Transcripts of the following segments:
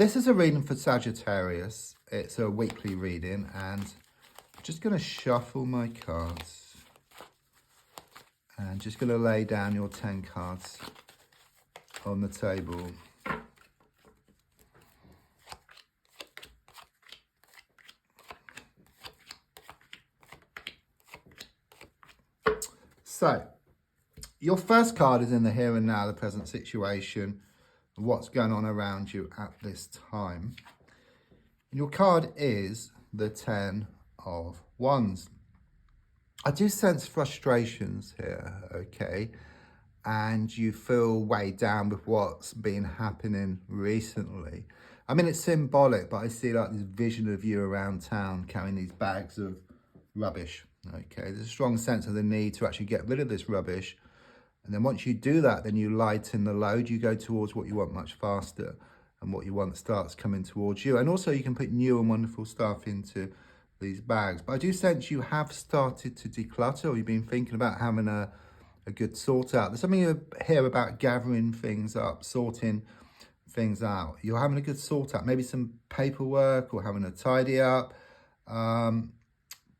This is a reading for Sagittarius. It's a weekly reading, and I'm just going to shuffle my cards and just going to lay down your 10 cards on the table. So, your first card is in the here and now, the present situation, what's going on around you at this time. And your card is the 10 of Wands. I do sense frustrations here, okay? And you feel weighed down with what's been happening recently. I mean, it's symbolic, but I see like this vision of you around town carrying these bags of rubbish, okay? There's a strong sense of the need to actually get rid of this rubbish. And then once you do that, then you lighten the load. You go towards what you want much faster, and what you want starts coming towards you. And also you can put new and wonderful stuff into these bags. But I do sense you have started to declutter, or you've been thinking about having a good sort out. There's something you hear about gathering things up, sorting things out. You're having a good sort out, maybe some paperwork or having a tidy up. But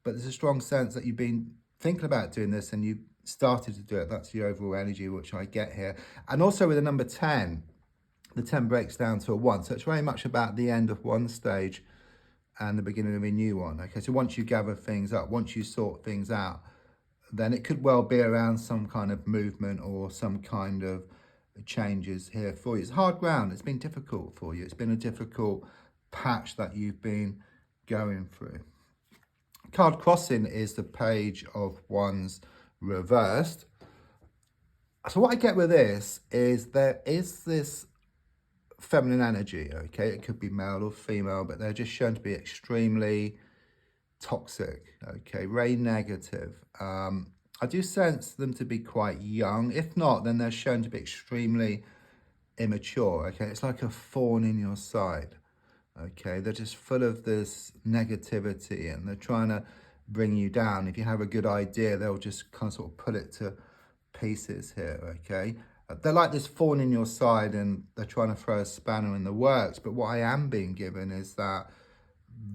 there's a strong sense that you've been thinking about doing this and you started to do it. That's the overall energy which I get here. And also with the number 10, the 10 breaks down to a 1. So it's very much about the end of one stage and the beginning of a new one. Okay, so once you gather things up, once you sort things out, then it could well be around some kind of movement or some kind of changes here for you. It's hard ground. It's been difficult for you. It's been a difficult patch that you've been going through. Card crossing is the Page of Wands reversed. So what I get with this is there is this feminine energy, okay? It could be male or female, but they're just shown to be extremely toxic, okay? Very negative. I do sense them to be quite young. If not, then they're shown to be extremely immature, okay? It's like a thorn in your side, okay? They're just full of this negativity and they're trying to bring you down. If you have a good idea, they'll just kind of sort of put it to pieces here, okay? They're like this thorn in your side and they're trying to throw a spanner in the works. But what I am being given is that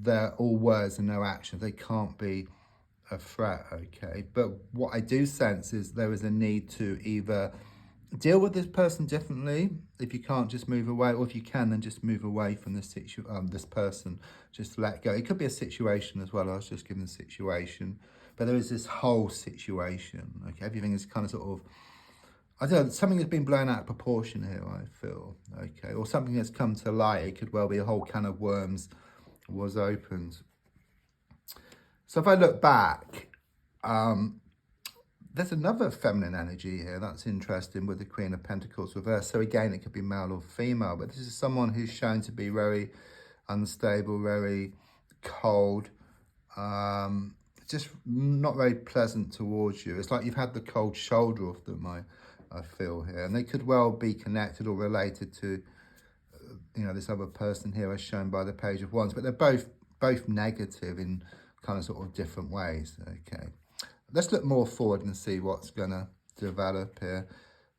they're all words and no actions. They can't be a threat, okay? But what I do sense is there is a need to either deal with this person differently, if you can't just move away, or if you can, then just move away from this person, just let go. It could be a situation as well. I was just given the situation, but there is this whole situation, okay? Everything is kind of sort of, I don't know, something has been blown out of proportion here, I feel, okay? Or something has come to light. It could well be a whole can of worms was opened. So if I look back, there's another feminine energy here. That's interesting with the Queen of Pentacles reversed. So again, it could be male or female, but this is someone who's shown to be very unstable, very cold, just not very pleasant towards you. It's like you've had the cold shoulder off them, I feel here. And they could well be connected or related to, this other person here as shown by the Page of Wands, but they're both negative in kind of sort of different ways, okay? Let's look more forward and see what's going to develop here.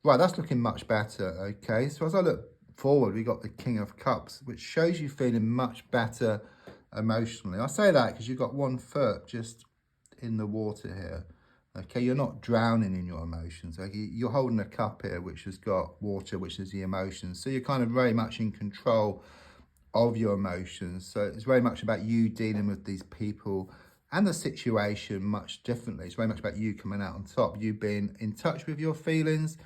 Right, that's looking much better, okay? So as I look forward, we got the King of Cups, which shows you feeling much better emotionally. I say that because you've got one foot just in the water here, okay? You're not drowning in your emotions, okay? You're holding a cup here which has got water, which is the emotions. So you're kind of very much in control of your emotions. So it's very much about you dealing with these people and the situation much differently. It's very much about you coming out on top, you being in touch with your feelings,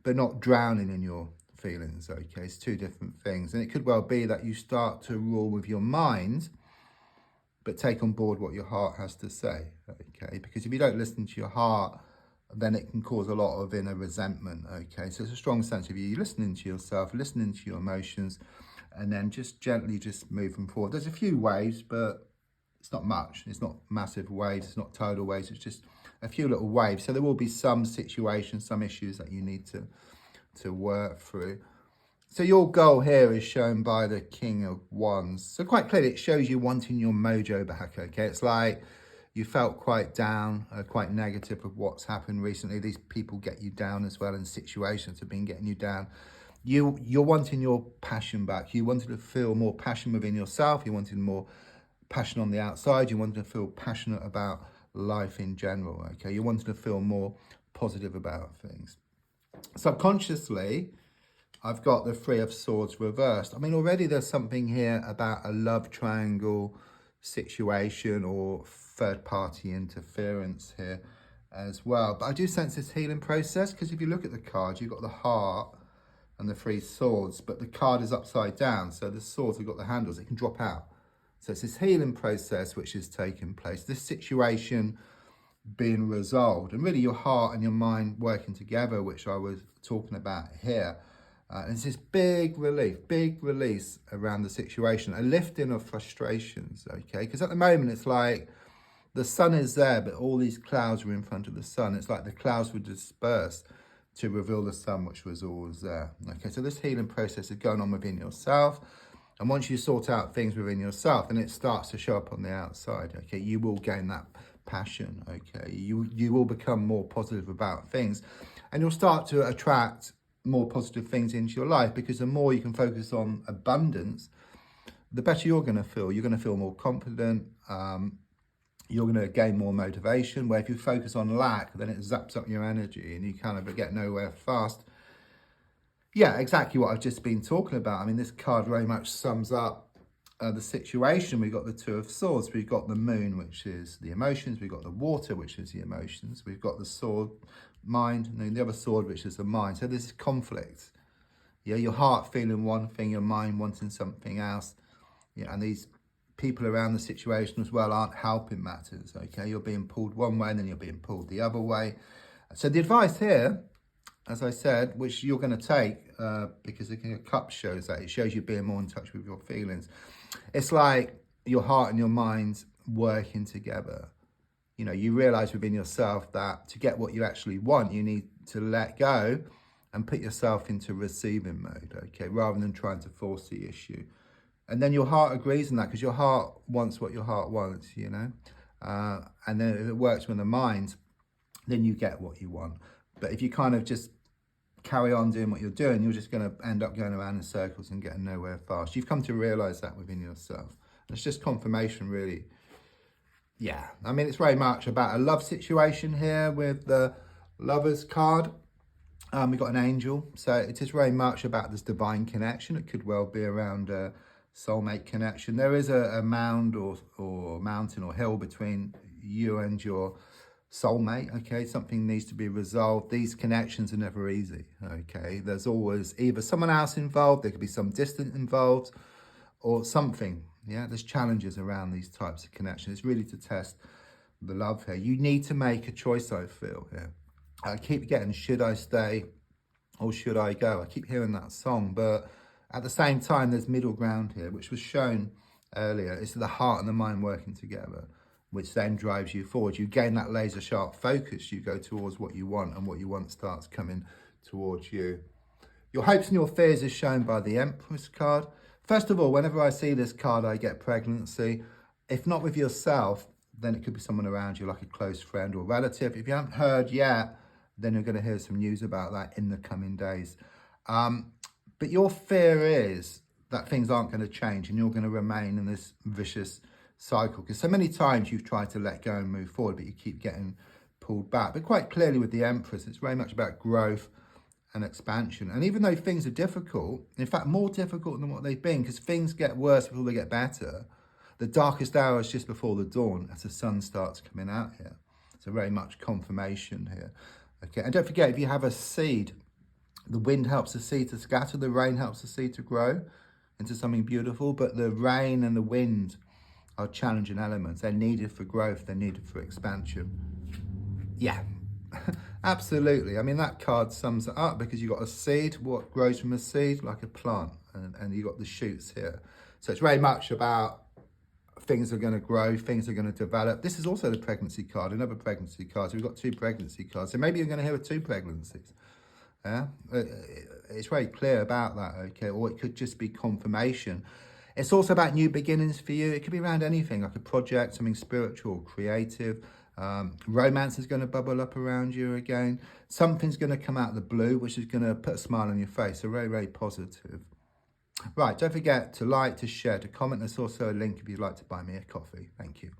but not drowning in your feelings, okay? It's two different things. And it could well be that you start to rule with your mind, but take on board what your heart has to say, okay? Because if you don't listen to your heart, then it can cause a lot of inner resentment, okay? So it's a strong sense of you listening to yourself, listening to your emotions, and then just gently just moving forward. There's a few waves, but it's not much. It's not massive waves. It's not tidal waves. It's just a few little waves. So there will be some situations, some issues that you need to work through. So your goal here is shown by the King of Wands. So quite clearly it shows you wanting your mojo back, okay? It's like you felt quite down, quite negative of what's happened recently. These people get you down as well, and situations have been getting you down. You're wanting your passion back. You wanted to feel more passion within yourself. You wanted more passion on the outside. You wanted to feel passionate about life in general. Okay, you wanted to feel more positive about things. Subconsciously, I've got the Three of Swords reversed. I mean, already there's something here about a love triangle situation or third party interference here as well. But I do sense this healing process, because if you look at the card, you've got the heart and the Three Swords, but the card is upside down. So the swords have got the handles, it can drop out. So it's this healing process which is taking place. This situation being resolved, and really your heart and your mind working together, which I was talking about here. And it's this big release around the situation, a lifting of frustrations, okay? Because at the moment, it's like the sun is there, but all these clouds are in front of the sun. It's like the clouds were dispersed to reveal the sun, which was always there, okay? So this healing process is going on within yourself. And once you sort out things within yourself, and it starts to show up on the outside, okay, you will gain that passion, okay? You will become more positive about things, and you'll start to attract more positive things into your life, because the more you can focus on abundance, the better you're going to feel. You're going to feel more confident. You're going to gain more motivation, where if you focus on lack, then it zaps up your energy and you kind of get nowhere fast. Yeah, exactly what I've just been talking about. I mean, this card very much sums up the situation. We've got the Two of Swords. We've got the Moon, which is the emotions. We've got the Water, which is the emotions. We've got the Sword, mind, and then the other Sword, which is the mind. So there's conflict. Yeah, your heart feeling one thing, your mind wanting something else. Yeah, and these people around the situation as well aren't helping matters, okay? You're being pulled one way and then you're being pulled the other way. So the advice here, as I said, which you're going to take, because the King of Cups shows that. It shows you being more in touch with your feelings. It's like your heart and your mind working together. You know, you realize within yourself that to get what you actually want, you need to let go and put yourself into receiving mode, okay, rather than trying to force the issue. And then your heart agrees on that, because your heart wants what your heart wants, you know. And then if it works with the mind, then you get what you want. But if you kind of just carry on doing what you're doing, you're just going to end up going around in circles and getting nowhere fast. You've come to realize that within yourself. And it's just confirmation, really. Yeah, I mean, it's very much about a love situation here with the Lovers card. We've got an angel. So it is very much about this divine connection. It could well be around a soulmate connection. There is a mound or mountain or hill between you and your soulmate, okay? Something needs to be resolved. These connections are never easy, okay? There's always either someone else involved, there could be some distance involved, or something, yeah? There's challenges around these types of connections. It's really to test the love here. You need to make a choice, I feel, here. I keep getting, should I stay or should I go? I keep hearing that song, but at the same time, there's middle ground here, which was shown earlier. It's the heart and the mind working together, which then drives you forward. You gain that laser sharp focus. You go towards what you want, and what you want starts coming towards you. Your hopes and your fears is shown by the Empress card. First of all, whenever I see this card, I get pregnancy. If not with yourself, then it could be someone around you, like a close friend or relative. If you haven't heard yet, then you're going to hear some news about that in the coming days. But your fear is that things aren't going to change and you're going to remain in this vicious cycle. Because so many times you've tried to let go and move forward, but you keep getting pulled back. But quite clearly with the Empress, it's very much about growth and expansion. And even though things are difficult, in fact, more difficult than what they've been, because things get worse before they get better, the darkest hour is just before the dawn as the sun starts coming out here. So very much confirmation here. Okay, and don't forget, if you have a seed, the wind helps the seed to scatter, the rain helps the seed to grow into something beautiful, but the rain and the wind are challenging elements. They're needed for growth, they're needed for expansion. Yeah, absolutely. I mean, that card sums it up, because you've got a seed, what grows from a seed, like a plant, and you've got the shoots here. So it's very much about things are going to grow, things are going to develop. This is also the pregnancy card, another pregnancy card. So we've got two pregnancy cards. So maybe you're going to hear of two pregnancies. Yeah, it's very clear about that, okay? Or it could just be confirmation. It's also about new beginnings for you. It could be around anything, like a project, something spiritual, creative. Romance is going to bubble up around you again. Something's going to come out of the blue, which is going to put a smile on your face. So very, very positive. Right, don't forget to like, to share, to comment. There's also a link if you'd like to buy me a coffee. Thank you.